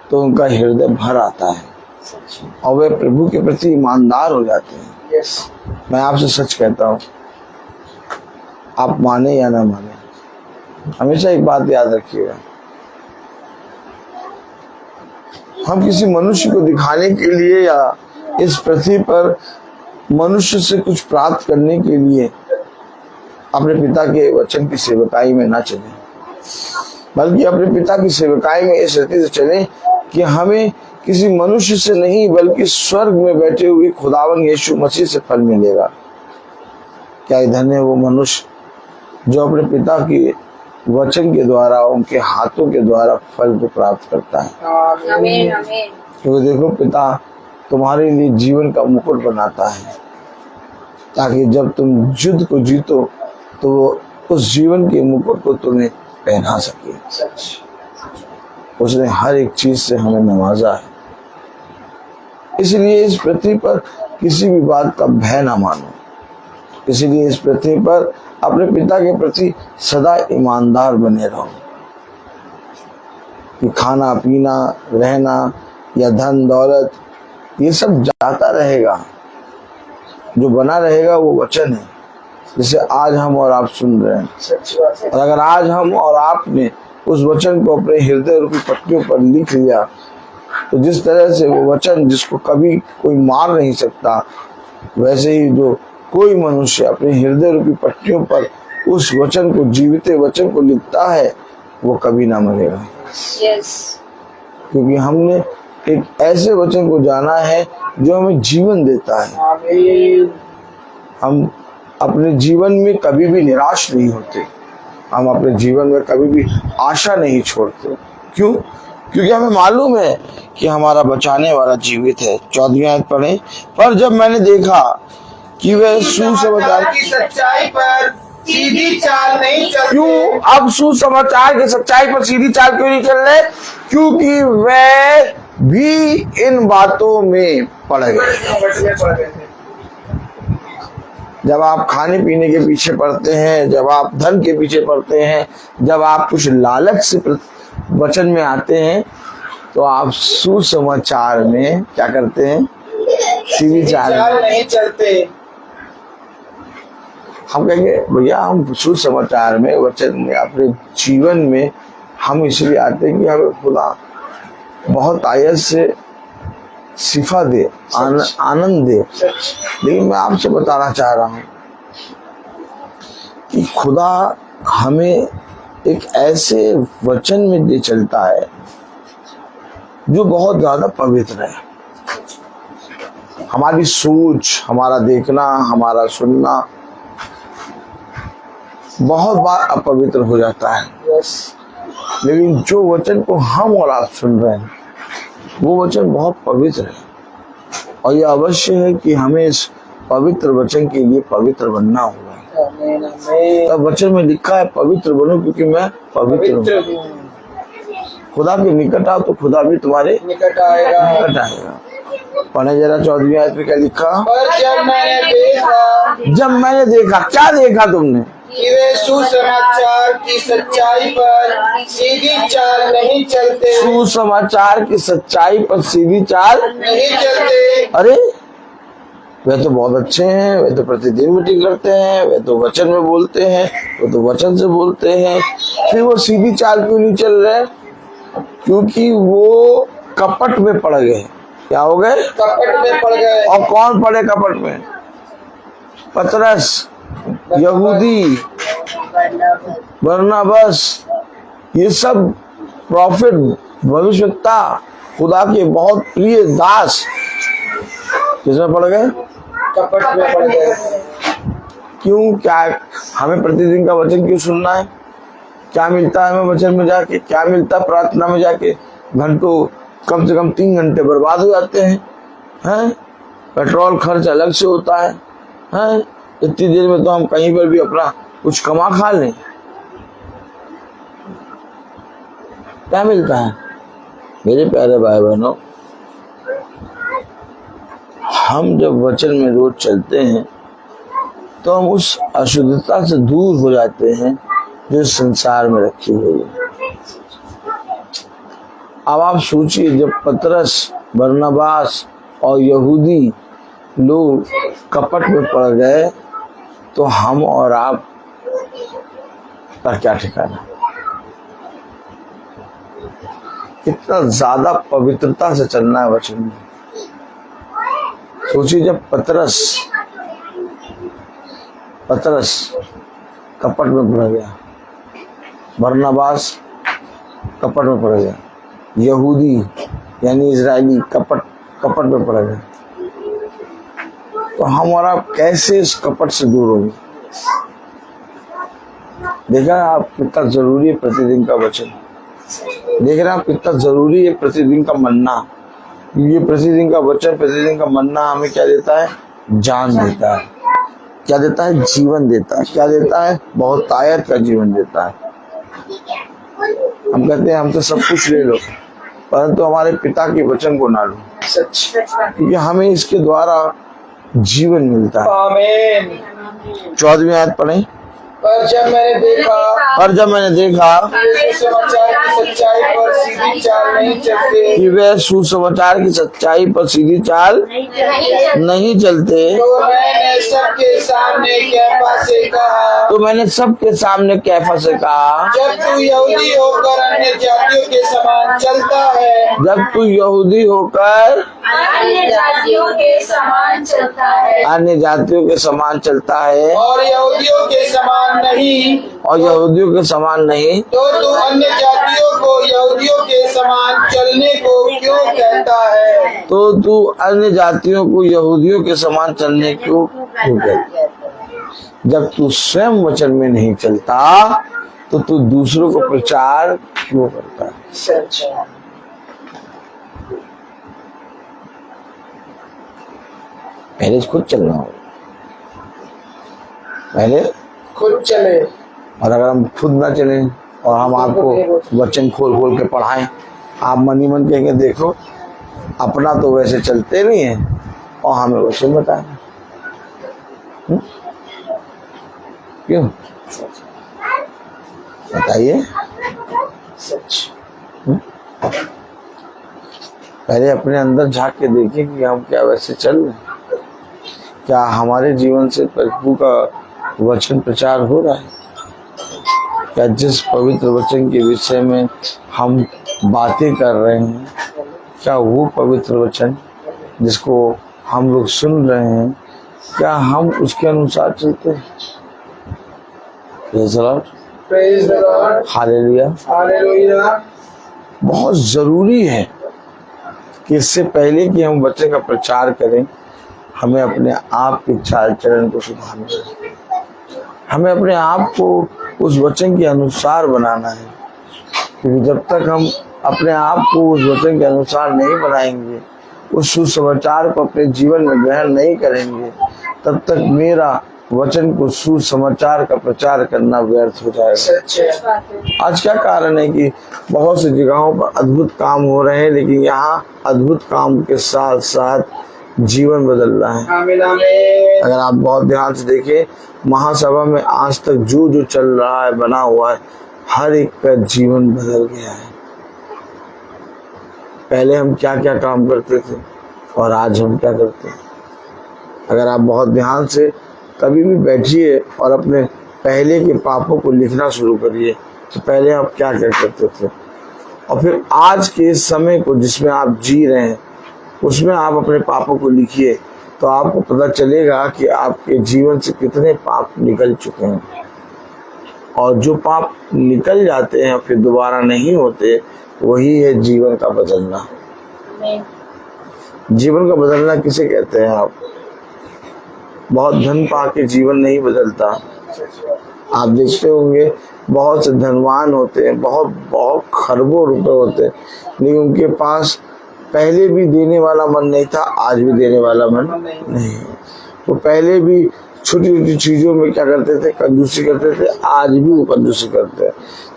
Speaker 3: तो उनका हृदय भर आता है और वे प्रभु के प्रति ईमानदार हो जाते हैं। मैं आपसे सच कहता हूँ, आप माने या ना माने, हमेशा एक बात याद रखिएगा, हम किसी मनुष्य को दिखाने के लिए या इस पृथ्वी पर मनुष्य से कुछ प्राप्त करने के लिए अपने पिता के वचन की सेवकाई में ना चलें, बल्कि अपने पिता की सेवकाई में इस रीति से चलें कि हमें किसी मनुष्य से नहीं बल्कि स्वर्ग में बैठे हुए खुदावन यीशु मसीह से फल मिलेगा। क्या धन्य है वो मनुष्य जो अपने पिता के वचन के द्वारा, उनके हाथों के द्वारा फल को प्राप्त करता है।
Speaker 1: आमीन आमीन।
Speaker 3: क्योंकि देखो, पिता तुम्हारे लिए जीवन का मुकुट बनाता है, ताकि जब तुम युद्ध को जीतो तो उस जीवन के मुकुट को तुम्हें पहना सके। उसने हर एक चीज से हमें नवाजा है। इसलिए इस पृथ्वी पर किसी भी बात का भय ना मानो। इसलिए इस पृथ्वी पर अपने पिता के प्रति सदा ईमानदार बने रहो। कि खाना पीना, रहना या धन दौलत, ये सब जाता रहेगा, जो बना रहेगा वो वचन है, जिसे आज हम और आप सुन रहे हैं। और अगर आज हम और आपने उस वचन को अपने हृदय रूपी पट्टियों पर लिख लिया, तो जिस तरह से वो वचन जिसको कभी कोई मार नहीं सकता, वैसे ही जो कोई मनुष्य अपने हृदय रूपी पट्टियों पर उस वचन को, जीवित वचन को लिखता है, वो कभी ना मरेगा। क्योंकि हमने एक ऐसे वचन को जाना है जो हमें जीवन देता है। हम अपने जीवन में कभी भी निराश नहीं होते, हम अपने जीवन में कभी भी आशा नहीं छोड़ते। क्यों? क्योंकि हमें मालूम है कि हमारा बचाने वाला जीवित है। 14वीं आयत पढ़ें। पर जब मैंने देखा कि वह सुसमाचार
Speaker 4: की सच्चाई पर सीधी चाल नहीं चलते।
Speaker 3: क्यों? अब सुसमाचार की सच्चाई पर सीधी चाल क्यों नहीं चल रहे? क्योंकि वह भी इन बातों में पड़ गए। जब आप खाने पीने के पीछे पड़ते हैं, जब आप धन के पीछे पड़ते हैं, जब आप कुछ लालच से वचन में आते हैं, तो आप सुसमाचार में क्या करते हैं? सीधी चाल
Speaker 4: नहीं चलते।
Speaker 3: हम कहेंगे भैया हम सुसमाचार में, वचन में, अपने जीवन में हम इसलिए आते हैं कि हमें खुदा बहुत आयत से शिफा दे, आनंद दे। लेकिन मैं आपसे बताना चाह रहा हूं कि खुदा हमें एक ऐसे वचन में ले चलता है जो बहुत ज्यादा पवित्र है। हमारी सोच, हमारा देखना, हमारा सुनना बहुत बार अपवित्र हो जाता है। लेकिन जो वचन को हम और आप सुन रहे हैं, वो वचन बहुत पवित्र है। और ये अवश्य है कि हमें इस पवित्र वचन के लिए पवित्र बनना होगा। तब वचन में लिखा है पवित्र बनो क्योंकि मैं पवित्र हूँ। खुदा के निकट आओ तो खुदा भी तुम्हारे निकट आएगा। पढ़े जरा 14वीं आयत में क्या लिखा।
Speaker 4: पर
Speaker 3: जब मैंने देखा, क्या देखा तुमने?
Speaker 4: कि वे सुसमाचार की सच्चाई पर सीधी चाल नहीं चलते।
Speaker 3: सुसमाचार की सच्चाई पर सीधी चाल
Speaker 4: नहीं चलते।
Speaker 3: अरे वे तो बहुत अच्छे हैं, वे तो प्रतिदिन मीटिंग करते हैं, वे तो वचन में बोलते हैं, वे तो वचन से बोलते हैं, फिर वो सीधी चाल क्यों नहीं चल रहे? क्योंकि वो कपट में पड़ गए। क्या हो गए?
Speaker 4: कपट में पड़ गए।
Speaker 3: और कौन पड़े कपट में? पतरस, यहूदी, बरनबास, ये सब प्रॉफिट, भविष्यवक्ता, खुदा के बहुत प्रिय दास किसमें पड़ गए?
Speaker 4: कपट में पड़ गए।
Speaker 3: क्यों? क्या हमें प्रतिदिन का वचन क्यों सुनना है? क्या मिलता है हमें वचन में जाके? क्या मिलता है प्रार्थना में जाके? घंटों, कम से कम 3 घंटे बर्बाद हो जाते हैं। पेट्रोल खर्च अलग से होता है। इतनी देर में तो हम कहीं पर भी अपना कुछ कमा खा लें। क्या मिलता है? मेरे प्यारे भाई बहनों, हम जब वचन में रोज चलते हैं तो हम उस अशुद्धता से दूर हो जाते हैं जो संसार में रखी हुई है। अब आप सोचिए, जब पतरस, बरनबास और यहूदी लोग कपट में पड़ गए तो हम और आप का क्या ठिकाना? कितना ज्यादा पवित्रता से चलना है वचन में। सोचिए, जब पतरस कपट में पड़ गया, बरनबास कपट में पड़ गया, यहूदी यानी इजरायली कपट में पड़ गया, तो हम और आप कैसे इस कपट से दूर होंगे? देखा आप कितना जरूरी है प्रतिदिन का वचन? देख रहे हैं आप कितना जरूरी है प्रतिदिन का मन्ना? ये प्रतिदिन का वचन, प्रतिदिन का मन्ना हमें क्या देता है? जान देता है। क्या देता है? जीवन देता है। क्या देता है? बहुत ताकत का जीवन देता है। हम कहते हैं हमसे सब कुछ ले लो, परंतु हमारे पिता के वचन को ना लो।
Speaker 4: सच।
Speaker 3: क्योंकि हमें इसके द्वारा जीवन मिलता है।
Speaker 4: आमीन।
Speaker 3: 14वीं आयत पढ़ें।
Speaker 4: पर जब मैंने देखा सुसमाचार की सच्चाई पर सीधी चाल नहीं चलते।
Speaker 3: कि वे सुसमाचार की सच्चाई पर सीधी चाल नहीं चलते,
Speaker 4: तो मैंने सबके सामने कैफा से कहा,
Speaker 3: जब तू यहूदी होकर
Speaker 4: अन्य जातियों के समान चलता है।
Speaker 3: अन्य जातियों के समान चलता है
Speaker 4: और यहूदियों के समान नहीं, तो तू अन्य जातियों को यहूदियों के समान चलने को क्यों कहता है?
Speaker 3: जब तू स्वयं वचन में नहीं चलता तो तू दूसरों को प्रचार क्यों करता है?
Speaker 4: सच।
Speaker 3: पहले खुद चलना होगा, पहले
Speaker 4: खुद चले।
Speaker 3: और अगर हम खुद ना चलें और हम आपको वचन खोल के पढ़ाएं, आप मन ही मन कहेंगे देखो अपना तो वैसे चलते नहीं है और हमें वचन बताएं। क्यों? बताइए।
Speaker 4: सच।
Speaker 3: पहले अपने अंदर झांक के देखिए कि हम क्या वैसे चल रहे हैं? क्या हमारे जीवन से प्रभु का वचन प्रचार हो रहा है? क्या जिस पवित्र वचन के विषय में हम बातें कर रहे हैं, क्या वो पवित्र वचन जिसको हम लोग सुन रहे हैं, क्या हम उसके अनुसार चलते हैं?
Speaker 4: Praise the Lord.
Speaker 3: Hallelujah.
Speaker 4: Hallelujah.
Speaker 3: बहुत जरूरी है कि इससे पहले कि हम वचन का प्रचार करें, हमें अपने आप के चाल चलन को सुधारना है। हमें अपने आप को उस वचन के अनुसार बनाना है, क्योंकि जब तक हम अपने आप को उस वचन के अनुसार नहीं बनाएंगे, उस सुसमाचार को अपने जीवन में ग्रहण नहीं करेंगे, तब तक मेरा वचन को सुसमाचार का प्रचार करना व्यर्थ हो जाएगा।
Speaker 4: सच है।
Speaker 1: बात है।
Speaker 3: आज क्या कारण है कि बहुत सी जगहों पर अद्भुत काम हो रहे हैं, लेकिन यहाँ अद्भुत काम के साथ साथ जीवन बदल रहा है।
Speaker 4: आमीन आमीन।
Speaker 3: अगर आप बहुत ध्यान से देखें, महासभा में आज तक जो चल रहा है, बना हुआ है, हर एक का जीवन बदल गया है। पहले हम क्या क्या काम करते थे और आज हम क्या करते हैं। अगर आप बहुत ध्यान से कभी भी बैठिए और अपने पहले के पापों को लिखना शुरू करिए, तो पहले आप क्या क्या करते थे और फिर आज के समय को जिसमें आप जी रहे हैं उसमें आप अपने पापों को लिखिए, तो आपको पता चलेगा कि आपके जीवन से कितने पाप निकल चुके हैं। और जो पाप निकल जाते हैं फिर दोबारा नहीं होते, वही है जीवन का बदलना। जीवन का बदलना किसे कहते हैं आप? बहुत धन पा के जीवन नहीं बदलता। आप देखते होंगे बहुत से धनवान होते हैं, बहुत बहुत खरबों रुपए होते हैं, लेकिन उनके पास पहले भी देने वाला मन नहीं था, आज भी देने वाला मन नहीं है। वो पहले भी छोटी छोटी चीजों में क्या करते थे, कंजूसी करते थे, आज भी वो कंजूसी करते हैं,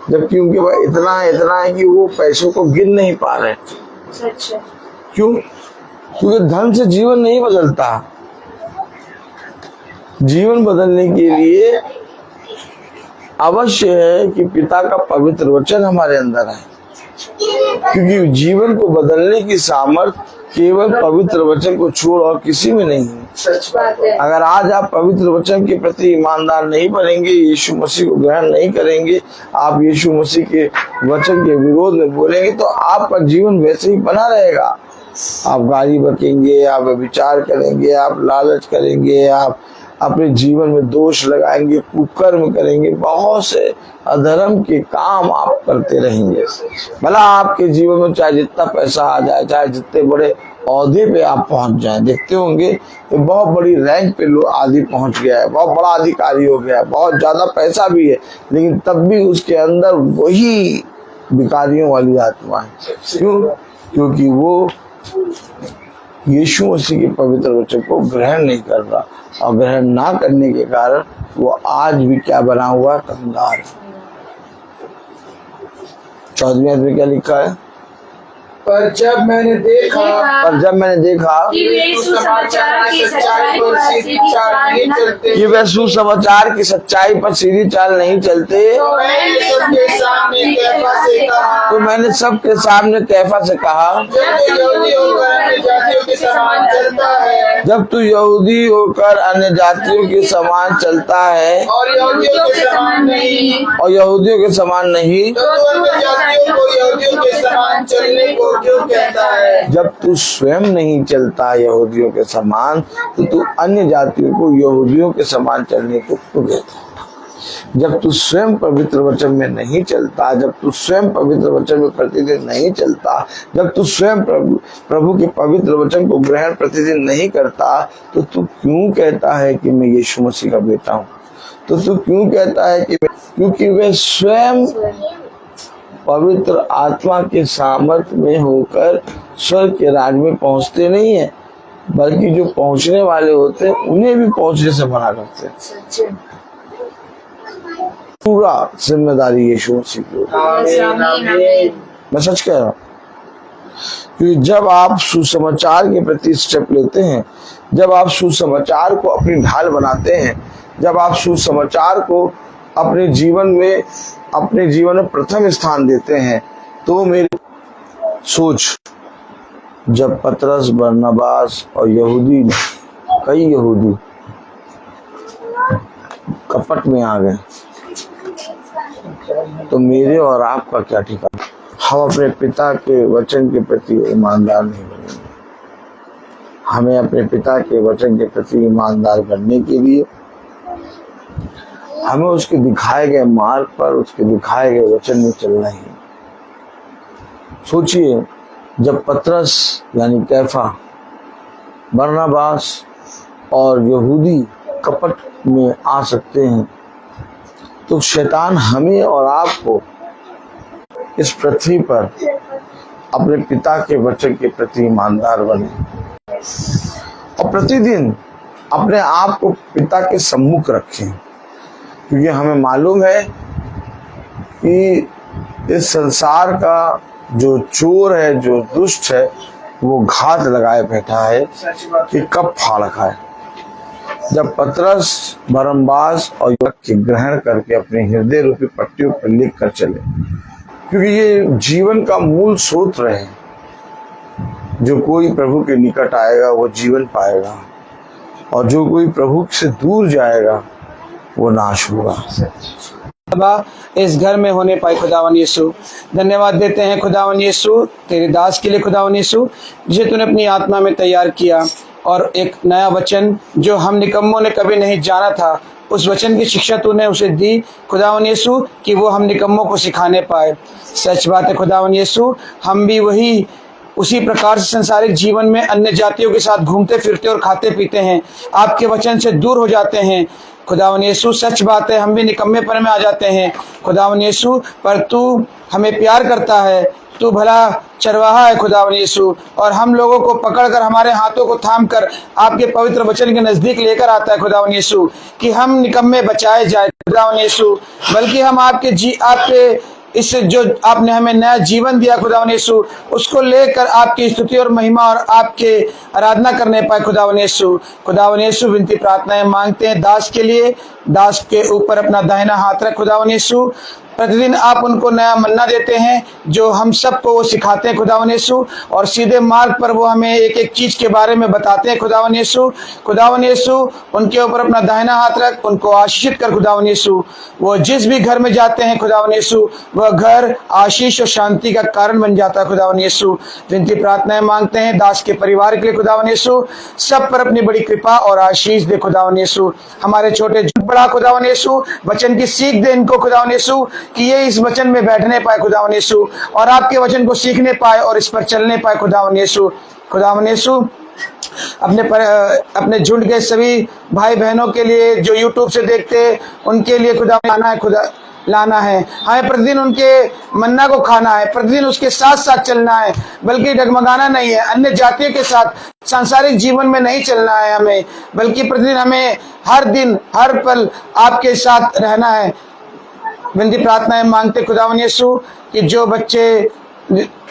Speaker 3: जबकि उनके पास इतना है कि वो पैसों को गिन नहीं पा रहे।
Speaker 1: सच है।
Speaker 3: क्यों? क्योंकि धन से जीवन नहीं बदलता। जीवन बदलने के लिए अवश्य है कि पिता का पवित्र वचन हमारे अंदर है, क्योंकि जीवन को बदलने की सामर्थ केवल पवित्र वचन को छोड़ और किसी में नहीं है।
Speaker 4: सच बात है।
Speaker 3: अगर आज आप पवित्र वचन के प्रति ईमानदार नहीं बनेंगे, यीशु मसीह को ग्रहण नहीं करेंगे, आप यीशु मसीह के वचन के विरोध में बोलेंगे, तो आपका जीवन वैसे ही बना रहेगा। आप गाली बकेंगे, आप विचार करेंगे, आप लालच करेंगे, आप अपने जीवन में दोष लगाएंगे, कुकर्म करेंगे, बहुत से अधर्म के काम आप करते रहेंगे। भला आपके जीवन में चाहे जितना पैसा आ जाए, चाहे जितने बड़े औहदे पे आप पहुंच जाए, देखते होंगे तो बहुत बड़ी रैंक पे लोग आदि पहुंच गया है, बहुत बड़ा अधिकारी हो गया है, बहुत ज्यादा पैसा भी है, लेकिन तब भी उसके अंदर वही भिखारियों वाली आत्मा है। क्यों? क्योंकि वो यीशु मसीह के पवित्र वचन को ग्रहण नहीं कर रहा, और ग्रहण ना करने के कारण वो आज भी क्या बना हुआ, कंगाल। 14वें अध्याय में क्या लिखा है?
Speaker 4: पर जब मैंने देखा
Speaker 1: कि वे सुसमाचार की सच्चाई पर सीधी चाल नहीं चलते,
Speaker 3: कि वे सुसमाचार की सच्चाई पर सीधी चाल नहीं चलते,
Speaker 4: तो मैंने सबके सामने कैफा से कहा,
Speaker 3: तो मैंने सबके सामने कैफा से कहा,
Speaker 4: जब तू यहूदी होकर अन्य जातियों के समान चलता है
Speaker 3: जब तू यहूदी होकर अन्य जातियों के समान चलता है
Speaker 4: और यहूदियों के समान नहीं,
Speaker 3: तो अन्य जातियों को यहूदियों के समान चलने को क्यों कहता है? जब तू स्वयं नहीं चलता यहूदियों के समान, तो तू अन्य जातियों को यहूदियों के समान चलने को क्यों कहता है? जब तू स्वयं पवित्र वचन में नहीं चलता, जब तू स्वयं पवित्र वचन में प्रतिदिन नहीं चलता, जब तू स्वयं प्रभु के पवित्र वचन को ग्रहण प्रतिदिन नहीं करता, तो तू क्यों कहता है कि मैं यीशु मसीह का बेटा हूँ? तो तू क्यों कहता है कि क्योंकि वे स्वयं पवित्र आत्मा के सामर्थ्य में होकर स्वर्ग के राज में पहुंचते नहीं है, बल्कि जो पहुंचने वाले होते हैं उन्हें भी पहुंचने से मना करते हैं। पूरा जिम्मेदारी यीशु मसीह की होती है। मैं सच कह रहा हूँ, क्योंकि जब आप सुसमाचार के प्रति स्टेप लेते हैं, जब आप सुसमाचार को अपनी ढाल बनाते हैं, जब आप सुसमाचार को अपने जीवन में प्रथम स्थान देते हैं, तो मेरी सोच, जब पतरस, बरनबास और कई यहूदी कपट में आ गए, तो मेरे और आपका क्या ठिकाना? हम अपने पिता के वचन के प्रति ईमानदार नहीं बनेंगे। हमें अपने पिता के वचन के प्रति ईमानदार बनने के लिए हमें उसके दिखाए गए मार्ग पर, उसके दिखाए गए वचन में चलना ही। सोचिए, जब पतरस यानी कैफा, बरनबास और यहूदी कपट में आ सकते हैं, तो शैतान हमें और आपको इस पृथ्वी पर अपने पिता के वचन के प्रति ईमानदार बने और प्रतिदिन अपने आप को पिता के सम्मुख रखें, क्योंकि हमें मालूम है कि इस संसार का जो चोर है, जो दुष्ट है, वो घात लगाए बैठा है कि कब फाड़ खाए। जब पतरस बरनबास और युवक के ग्रहण करके अपने हृदय रूपी पट्टियों पर लिख कर चले, क्योंकि ये जीवन का मूल सूत्र है, जो कोई प्रभु के निकट आएगा वो जीवन पाएगा, और जो कोई प्रभु से दूर जाएगा वो नाश होगा।
Speaker 5: इस घर में होने पाए खुदावन यीशु, धन्यवाद देते हैं खुदावन यीशु तेरे दास के लिए खुदावन यीशु, जिसे तूने अपनी आत्मा में तैयार किया, और एक नया वचन जो हम निकम्मों ने कभी नहीं जाना था, उस वचन की शिक्षा तूने उसे दी खुदावन यीशु कि वो हम निकम्मों को सिखाने पाए। सच बात है खुदावन यीशु, हम भी वही उसी प्रकार से संसारिक जीवन में अन्य जातियों के साथ घूमते फिरते और खाते पीते हैं, आपके वचन से दूर हो जाते हैं खुदावन यीशु। सच बात है, हम भी निकम्मेपन में आ जाते हैं खुदावन यीशु, पर तू हमें प्यार करता है, तू भला चरवाहा है खुदावन यीशु, और हम लोगों को पकड़कर हमारे हाथों को थाम कर आपके पवित्र वचन के नजदीक लेकर आता है खुदावन यीशु, कि हम निकम्मे बचाए जाए खुदावन यीशु, बल्कि हम आपके इससे जो आपने हमें नया जीवन दिया खुदावन यीशु, उसको लेकर आपकी स्तुति और महिमा और आपके आराधना करने पाए खुदावन यीशु। खुदावन यीशु विनती प्रार्थनाएं मांगते हैं दास के लिए, दास के ऊपर अपना दाहिना हाथ रख खुदावन यीशु। प्रतिदिन आप उनको नया मन्ना देते हैं, जो हम सबको वो सिखाते हैं खुदावन यीशु, और सीधे मार्ग पर वो हमें एक एक चीज के बारे में बताते हैं खुदावन यीशु। खुदावन यीशु उनके ऊपर अपना दाहिना हाथ रख, उनको आशीषित कर खुदावन यीशु। वो जिस भी घर में जाते हैं खुदावन यीशु, वह घर आशीष और शांति का कारण बन जाता है खुदावन यीशु। विनती प्रार्थनाएं मांगते हैं दास के परिवार के लिए खुदावन यीशु, सब पर अपनी बड़ी कृपा और आशीष दे खुदावन यीशु। हमारे छोटे बड़ा खुदावन यीशु, वचन की सीख दे इनको खुदावन यीशु, कि ये इस वचन में बैठने पाए खुदावन यीशु, और आपके वचन को सीखने पाए और इस पर चलने पाए खुदावन यीशु। खुदावन यीशु अपने झुंड के सभी भाई बहनों के लिए जो यूट्यूब से देखते हैं, उनके लिए लाना है हमें प्रतिदिन उनके मन्ना को खाना है, प्रतिदिन उसके साथ साथ चलना है, बल्कि डगमगाना नहीं है, अन्य जातियों के साथ सांसारिक जीवन में नहीं चलना है हमें, बल्कि प्रतिदिन हमें हर दिन हर पल आपके साथ रहना है। विनती प्रार्थनाएं मांगते खुदावन यीशु कि जो बच्चे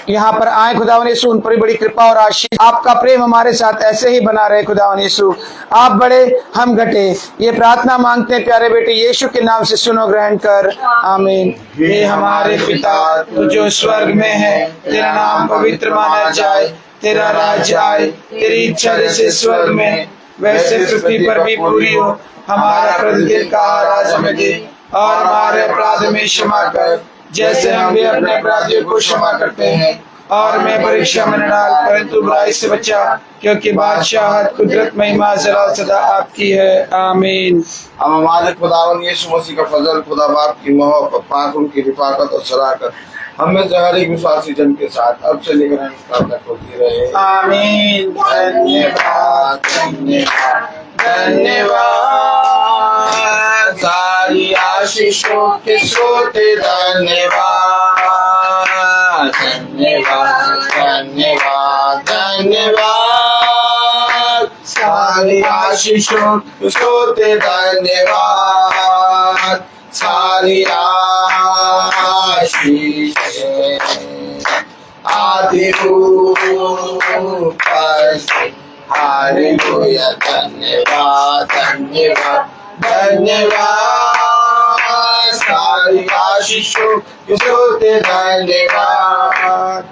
Speaker 5: यहाँ पर आए खुदावन यीशु, उन पर बड़ी कृपा और आशीष, आपका प्रेम हमारे साथ ऐसे ही बना रहे खुदावन यीशु। आप बड़े हम घटे, ये प्रार्थना मांगते हैं प्यारे बेटे यीशु के नाम से, सुनो ग्रहण कर, आमीन। हे हमारे पिता तू जो स्वर्ग में है, तेरा नाम पवित्र माना जाए, तेरा राज्य आए, तेरी इच्छा जैसे स्वर्ग में वैसे पृथ्वी पर भी पूरी हो। हमारा प्रतिदिन का आहार आज हमें दे, और हमारे अपराध में क्षमा कर, जैसे हम भी अपने अपराधियों को क्षमा करते हैं, और मैं परीक्षा में न डाल, परंतु बुराई से बचा, क्योंकि बादशाहत, कुदरत, महिमा जलाल सदा आपकी है, आमीन।
Speaker 3: हम हमारे खुदावन यीशु मसीह का फजल, खुदा बाप की मोहब्बत, पाक उनकी रिफाकत और सराहत हमें से हर एक विश्वासी जन के साथ अब से लेकर तक होती रहे, आमीन। धन्यवाद धन्यवाद धन्यवाद, सारी आशीषों के स्रोते धन्यवाद धन्यवाद धन्यवाद धन्यवाद, सारी आशीषों के स्रोते धन्यवाद, सारी आशीष आदि रूप से, हालेलुया। धन्यवाद धन्यवाद धन्यवाद, सारी आशीषों के स्रोते धन्यवाद।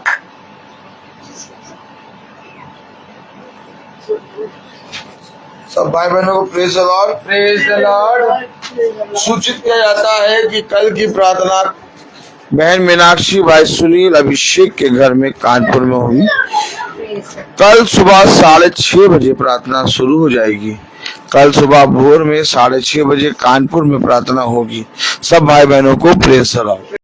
Speaker 3: सब भाई बहनों को praise the Lord, praise the Lord. सूचित किया जाता है कि कल की प्रार्थना बहन मीनाक्षी भाई सुनील अभिषेक के घर में कानपुर में होगी। कल सुबह 6:30 बजे प्रार्थना शुरू हो जाएगी। कल सुबह भोर में 6:30 बजे कानपुर में प्रार्थना होगी। सब भाई बहनों को प्रेज द लॉर्ड।